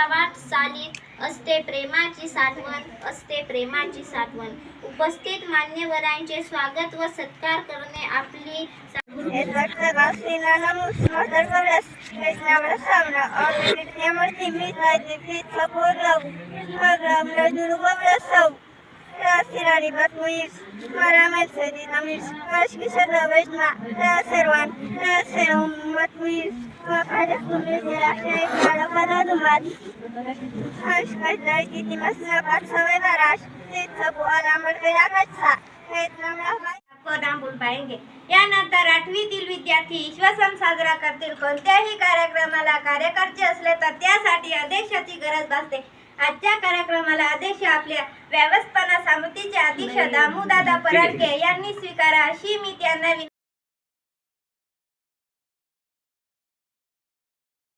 वाट चालीत असते प्रेमाची साठवण, असते प्रेमाची साठवण. उपस्थित मान्यवरांचे स्वागत व सत्कार करणे आपली पाएंगे. यानंतर 8वीतील विद्यार्थी ईश्वसन साजरा करतील. कोणत्याही कार्यक्रमाला कार्यकर्ते असले तर त्यासाठी अध्यक्षाची गरज भासते. आजच्या कार्यक्रमाला अध्यक्ष आपल्या व्यवस्थापना समितीचे अध्यक्ष दामूदादा पराडके यांनी स्वीकारा अशी मी त्यांना